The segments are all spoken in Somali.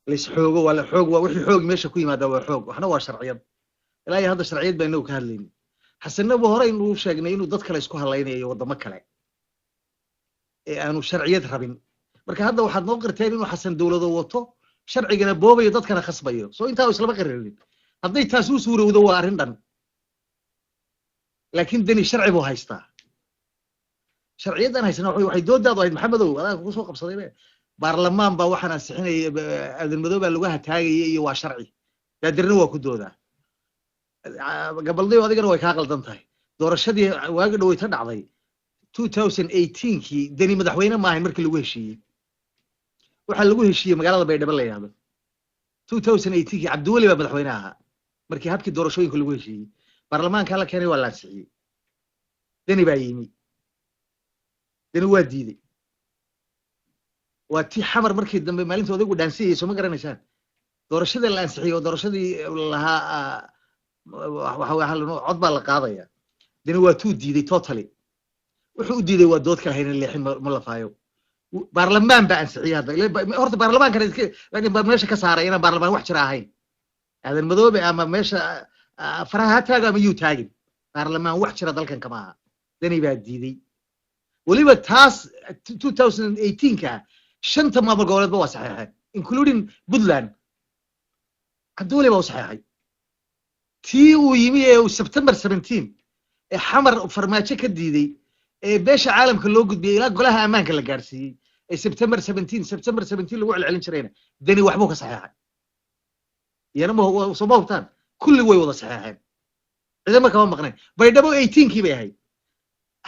ليس حوق ولا حوق وحي حوق ماشي كوي ما دوا حوق وحنا waa sharciyad ilaa iyo hadda sharciyad baynu ka hadlaynin xasanaba hore inuu sheegnay inuu dad kale isku halaynayo wadamo kale ee aanu sharciyad rabin marka hadda waxaad noo qirteen inuu xasan dawlado wato sharcigana boobayo dadkana khasbayo soo intaa islama qirinin hadday taas u suurowdo waa arrin dhan laakiin dani sharci buu haystaa sharciyadan haysana waxay doodaadu ahayd maxamedow adaa ku soo qabsaday baarlamaan baa waxaan ansixinay aadan madow baa lagu hataagay iyo waa sharci daadirna waa ku doodaa gabalday adigana way ka qaldan tahay doorashadii waaga dhaway ta dhacday 2018kii dani madaxweyne ma ahayn markii lagu heshiiyey waxa lagu heshiiyey magaalada Baydhabo la yiraahdo 2018kii Cabdiwali baa madaxweyne ahaa markii habkii doorashooyinka lagu heshiiyey baarlamaanka la keenay waa la ansixiyey dani baa yimi dani waa diiday waa tii xamar markii dambe maalinta odaygu dhaansiyay soo ma garanaysaan doorashada la ansixiyay doorashadii lahaa waxa cod baa la qaadaya dani waa tuu diiday totally wuxuu u diiday waa dood kale hayna leexin ma la faayo baarlamaan baa ansixiyay hadda horta baarlamaanka meesha ka saaray inaan baarlamaan wax jira ahayn aadan madoobe ama meesha faraha taaga ama yuu taagin baarlamaan wax jira dalkan kama aha dani baa diiday waliba taas 2018ka shanta maamul goboleedba waa saxiixay including Puntland Cabdiwali baa saxiixay tii uu yimi ee September 17 ee xamar farmaajo ka diiday ee beesha caalamka loo gudbiyay ilaa golaha ammaanka la gaarsiiyay ee September 17 lagu celcelin jirayna dani waxbuu ka saxiixay yana ma soo baabtaan kulli way wada saxiixeen ciidama kama maqneen Baydhabo 18kii bay ahayd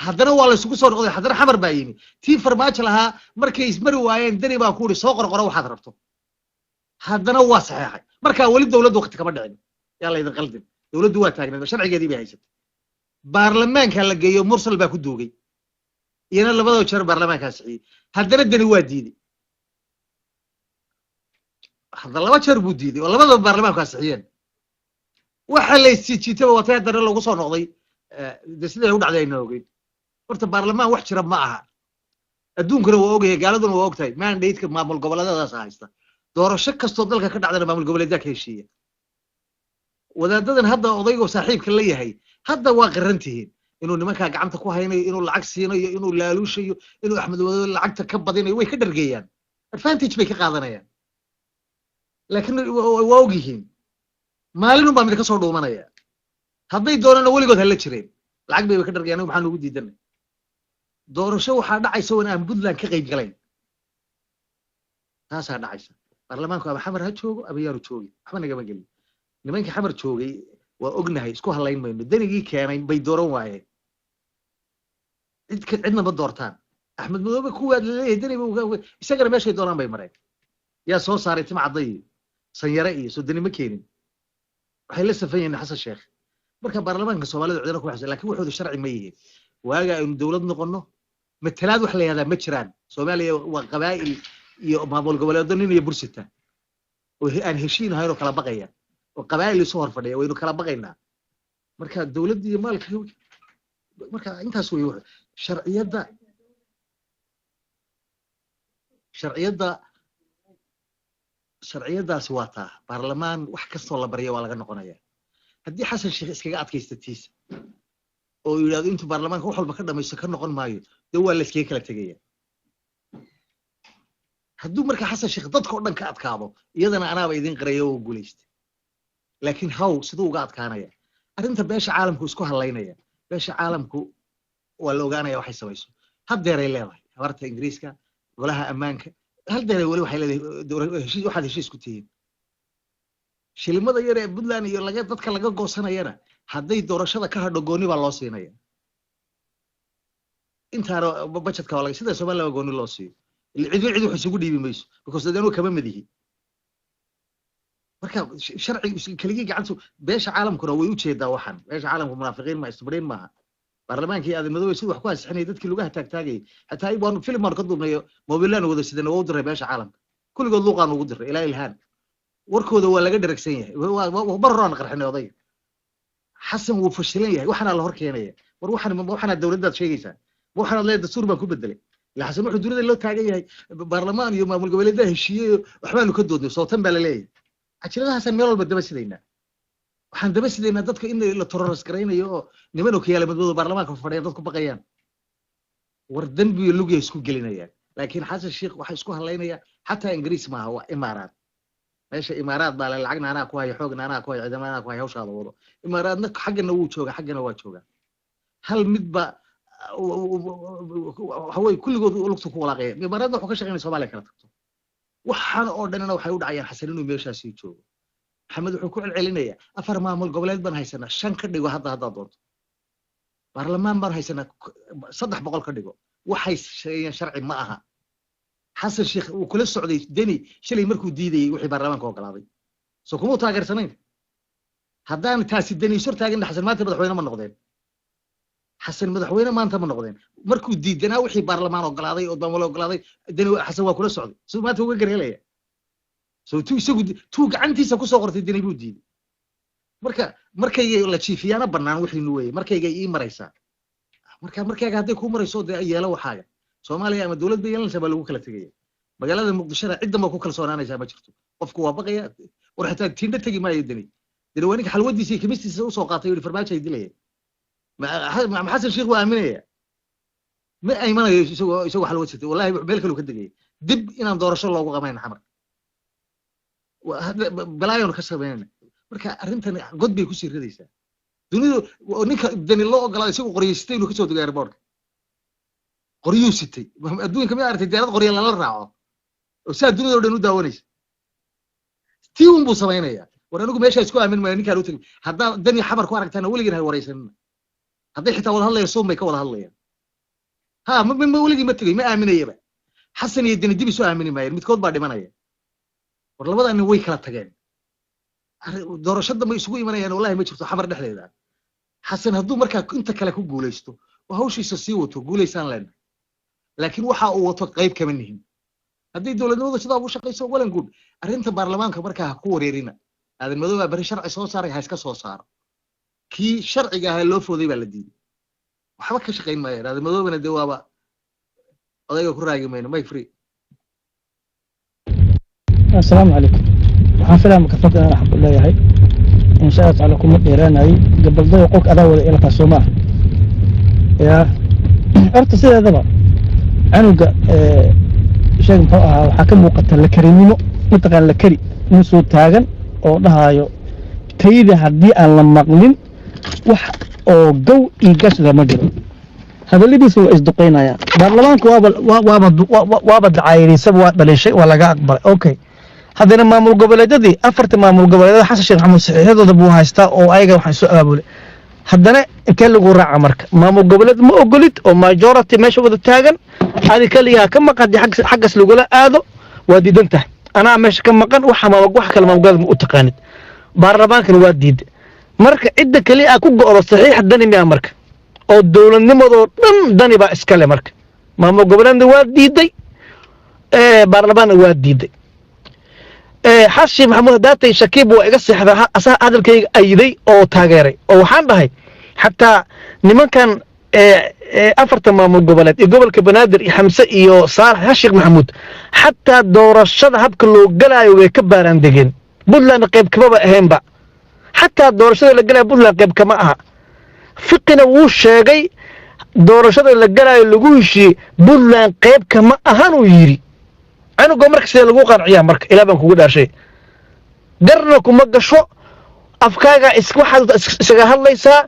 haddana waa la isugu soo noqday haddana xamar baa yimi tii farmaajo lahaa markay ismari waayeen dani baa ku yiri soo qorqoro waxaad rabto haddana waa saxiixay marka wali dawladdu waqti kama dhicin yaa la idin qaldin dawladdu waa taagneed sharcigeedii bay haysatay baarlamaanka la geeyo mursal baa ku duugay iyana labada jeer baarlamaanka saxiixay haddana dani waa diiday hadda laba jeer buu diiday oo labada baarlamaanka saxiixeen waxa la isjiitay waa taa dara lagu soo noqday sidee u dhacday inoo ogeyd horta baarlamaan wax jira ma aha adduunkana waa ogyahay gaaladuna waa ogtahay mandate-ka maamul goboleedyadaas haysta doorasho kastoo dalka ka dhacdana maamul goboleedyada ka heshiiya wadaadadan hadda odaygo saaxiibka la yahay hadda waa qarantihiin inuu nimanka gacanta ku haynayo inuu lacag siinayo inuu laaluushayo inuu axmed wado lacagta ka badinayo way ka dhargeeyaan advantage bay ka qaadanayaan laakiin waa ogyihiin maalin baa mid ka soo dhuumanaya hadday doonana weligood hala jireen lacag bay ka dhargeeyaan waxaan ugu diidanay doorasho waxaa dhacaysa oo aan Puntland ka qayb galayn taas dhacaysa baarlamaanku ama xamar ha joogo ama yaaru joogi waxba naga magelin nimanka xamar joogay waa ognahay isku halayn mayno danigii keenay bay dooran waayeen cidna ma doortaan axmed madoobe kuwaad leeyahay daniga isagana meeshay doonaan bay mareen yaa soo saaray tim caday sanyare iyo soo dani ma keenin waxay la safayeen xasan sheekh marka baarlamaanka Soomaalidu cidina ku xisay laakiin wuxuu sharci ma yihiin waaga aynu dawlad noqono matalaad wax la yiraahdaa ma jiraan Soomaaliya waa qabaa'il iyo maamul goboleedyo nin iyo bursita oo aan heshiin hayro kala baqaya oo qabaa'il soo hor fadhiya waynu kala baqaynaa marka dawladda iyo maalka marka intaas way sharciyadaas waa taa baarlamaan wax kastoo la bariyo waa laga noqonaya haddii xasan sheekh iskaga adkaystatiisa oo yiraahdo intuu baarlamaanka wax walba ka dhamaysto ka noqon maayo dee waa la iskaga kala tegaya hadduu marka xasan sheekh dadka oo dhan ka adkaado iyadana anaaba idin qarayo oo guuleystay laakiin haw siduu uga adkaanaya arrinta beesha caalamku isku halaynaya beesha caalamku waa la ogaanaya waxay samayso haddeeray leedahay habarta ingiriiska golaha ammaanka haddeeray wali waxay leedahay heshiis waxaad heshiis ku tihiin shilimada yar ee Puntland iyo dadka laga goosanayana hadday doorashada ka hadho gooni baa loo siinaya intaana budgetka walaga sida Soomaaliya gooni loo siiyo cid wax isugu dhiibi mayso because dadanu kama madihi marka sharci kaliya gacantu beesha caalamkuna way u jeedaa waxan beesha caalamku munaafiqiin ma isbareyn maaha baarlamaankii aad madoobe si wax ku ansixinay dadkii lagu taagtaagay hataa ibaan film mar ka duubnayo mobilaan wada sidana waa u diray beesha caalamka kulligood luuqaan ugu diray ilaa ilhaan warkooda waa laga dharagsan yahay waa barroon qarxinay oday xasan wuu fashilan yahay waxana la hor keenaya war waxana dawladda sheegaysaa waxana leeyahay dastuur baan ku bedelay لحسن وحده دولة لو تاجي برلمان يوم أمور قبل ده الشيء وحنا كدودنا صوتنا بلالي عشان هذا حسن ميرال بدأ بس لينا وحنا بس لينا ضدك إن اللي تررس كرينا يو نمنو كيا لما بدو برلمان كفريا ضدك بقيان وردن بيلوجي يسكو جلينا يا لكن حسن الشيخ وحيسكوها لينا حتى إنجليز ما هو إمارات ماشي إمارات بقى العقنا أنا كوي حوجنا أنا كوي عدم أنا كوي هوش هذا وضع إمارات نك حقنا وجهه حقنا وجهه هل مدبا هو كل لقطة ولاقيه إمارات وحكي شغلين سوالي كلا وحنا أردنا وحيود عيان حسنين وميرشا سيتشو محمد وحكوا العلنية أفر ما مول قبلات بن هيسنا شن كرديو هذا دور برلمان بن هيسنا صدح بقول كرديو وحيس شرعي معها حسن الشيخ وكل السعودية دني شلي مركو ديدي وحي برلمان كوكل هذا سوكمو تاجر سنين هذا تاسي دني صار تاجر حسن ما تبغى حوينا من نقدين حسن مدحوينا ما أنت من نقدين مركو ديدنا وحي برلمان كوكل هذا قدام ولا كوكل هذا دني حسن وكل السعودية سو ما توقع قريلة سو توقع عندي سكو صغرت الدني بودي مركا يلا تشيفي أنا برنامج وحي نوي مركا يجي مريسا مركا هذا يكون مريسو ده يلا وحاجة Soomaaliya ama dawladda yeelanaysa baa lagu kala tagay magaalada Muqdisho cid ma ku kalsoonaanaysa ma jirto qofku waa baqaya war xitaa tiinda tagi maayo dalwaniga xalwadiisa iyo kimistiisa u soo qaatay oo farmaajo ay dilayeen ma xasan sheekh waa aaminaya ma aymanayo isagoo xalwadiisa wallahi meel kale uu ka dagay dib inaan doorasho loogu qameyn xamar balaayon ka sameeyna marka arrintan god bay ku sii ridaysaa dunidu ninka dani loo ogolaaday isagoo qoreystay inuu ka soo degay airport qoriyuu sitay adduunka ma aragtay diyaarad qoriya lala raaco oo saa dunida oo dhan u daawanaysa tii un buu samaynayaa war anigu meesha isku aamin maayo ninkaan u tagi haddaa dani xabar ku aragtana weligeen hay waraysanina hadday xitaa wada hadlaya suun bay ka wada hadlayaan ha ma weligii ma tegay ma aaminayaba xasan iyo dani dib isu aamini maayeen midkood baa dhimanaya war labadani way kala tageen doorashada ma isugu imanayaan wallahi ma jirto xamar dhexdeeda xasan hadduu markaa inta kale ku guulaysto oo hawshiisa sii wato guulaysaan leen laakiin waxa uu wato qayb kama nihin haddii dawladnimadu sidaa ugu shaqayso walan guud arrinta baarlamaanka markaa ku wareerina aadan madooba bari sharci soo saaray ha iska soo saaro kii sharciga ah loo fooday baa la diiday waxba ka shaqayn maayo aadan madoobana dee waaba odayga ku raagi mayno may free السلام عليكم waxaan filayaa makafad aan xaq u leeyahay in sha Allah kuma dheeraanay gabadha qof adaawada ila ka Soomaa ya arta sideedaba anuga sheeg muxuu ahaa waxa ka muuqata la karinimo mataqaan la kari in soo taagan oo dhahayo tayada hadii aan la maqlin wax oo gow iyo gas lama jiro hadaladiisu waa isduqeynaya baarlamaanku waaba dacayraysa waa dhalishay waa laga aqbalay okay haddana maamul goboleedyadii afarta maamul goboleedyada xasan sheekh maxamuud saxiixadooda buu haystaa oo ayaga waxaan soo abaabulay haddana intee lagu raaca marka maamul goboleed ma ogolid oo majority meesha wada taagan adi kaliya ka maqan xaggas lagula aado waa diidan tahay anaa meesha ka maqan wax kale maamul goboleed ma u taqaanid baarlamaankan waa diiday marka cidda kaliya ku go'do saxiix dani miya marka oo dawladnimadoo dhan dani baa iskale marka maamul goboleedna waa diiday baarlamaanna waa diiday xashi maxamuud daatay shakiib waa iga seexda asaa hadalkayga ayday oo taageeray oo waxaan dhahay xataa nimankan afarta maamul goboleed iyo gobolka banaadir iyo xamse iyo saalax xashi maxamuud xataa doorashada habka loo galaayo way ka baaraan degeen buntland qayb kama ahaynba xataa doorashada la galaayo buntland qayb kama aha fiqina wuu sheegay doorashada la galaayo lagu heshiiyey buntland qayb kama ahan uu yiri anigu marka sidee lagu qanciyaa marka ilaa baan kugu dhaashay garna kuma gasho afkaaga isaga hadlaysaa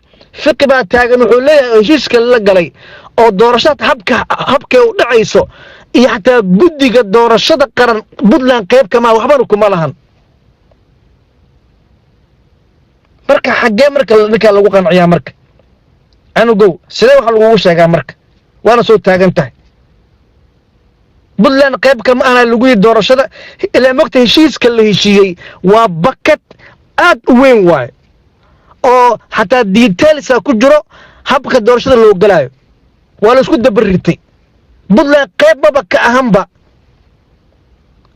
fiqi baa taagan wuxuu leeyahay heshiiska la galay oo doorashada habka u dhacayso iyo xataa guddiga doorashada qaran buntland qayb kama waxbana kuma lahan marka xagee marka ninka lagu qanciyaa marka anigu sidee wax lagu sheegaa marka waana soo taagan tahay buntland qayb kama ana lagu yiri doorashada ilaa waqti heshiiska la heshiiyey waa bakad aad u weyn waay oo xataa details ku jiro habka doorashada loo galaayo waa la isku dabaritay buntland qayb baba ka ahanba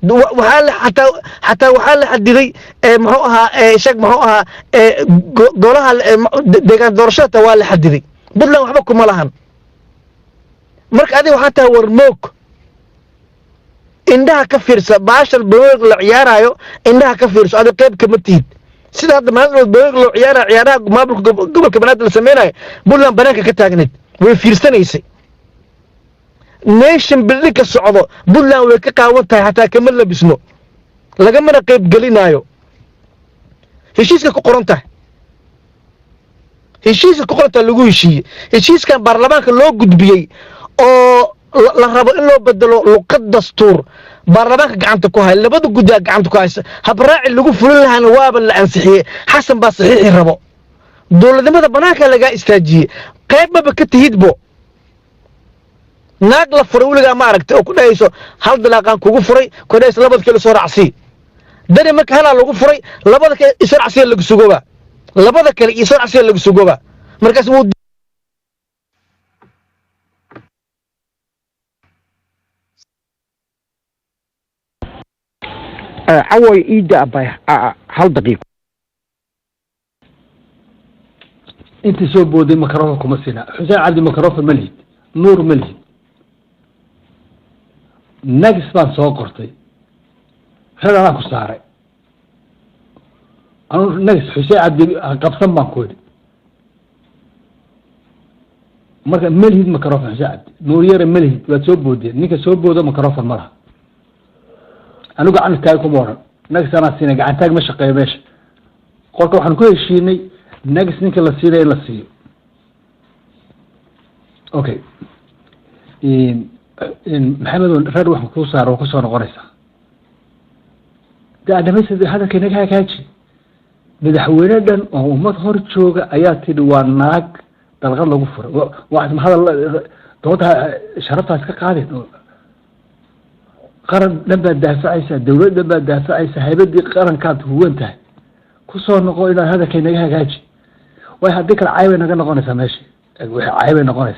xataa waxaa la xadiday muxuu ahaa sheeg muxuu ahaa golaha deegaan doorashada waa la xadiday buntland waxba kuma lahan marka adiga waxaa tahay warmoog indhaha ka fiirsa baashal banoog la ciyaarayo indhaha ka fiirso adiga qayb kama tihid sida hadda maalin banoog loo ciyaarayo ciyaaraha maamulka gobolka banaadir la sameynayo Puntland banaanka ka taagneed way fiirsanaysay nation building ka socdo Puntland way ka qaawan tahay hataa kama labisno lagamana qayb gelinayo heshiiska ku qoran tahay heshiiska ku qoranta lagu heshiiyey heshiiskan baarlamaanka loo gudbiyey oo la rabo in loo bedelo luqad dastuur baarlamaanka gacanta ku hay labada guddiga gacanta ku haysa habraaci lagu fulin lahaana waaba la ansixiyey xasan baa saxiixi rabo dowladnimada banaanka laga istaajiyey qaybba ka tihidbo naag la furay weligaa ma aragtay oo ku dhahayso hal dalaaqaan kugu furay ku dhahayso labada kale soo raacsi dani marka halaa lagu furay labada kale isoo raacsi lagu sugooba labada kale isoo raacsi lagu sugooba markaas wuu عوي إيدا أباي هل دقيقة انت سو بودي مكروه كمسينا حسين عبد مكروه ملهي نور ملهي ناقص بان سو قرتي هذا انا كساري انا ناقص حسين عبد قبسن بان كودي marka ملهي مكروه حسين عبد نور يرى ملهي لا سو بودي نيكا سو بوده مكروه مره أنا قاعد نتاعكم ورا نقص أنا سينا قاعد نتاعك مش قيم إيش قلت له حنكون الشيء نقص نيك لا سينا إلا سيو أوكي إن محمد رد واحد كوسار وكوسار غريسة ده أنا بس هذا كنا كه كاتش بدحوينا دن وما تخرج شوقة آيات دواناك تلقى له غفر واحد ما هذا توتها شرطها كقاعدة قرن لما دافعيسا الدولة لما دافعيسا هيبدي قرن كانت هو انتهى كسر نقول هذا كي نجاه جاجي وهذيك العيبة نقول نقول ماشي عيبة نقول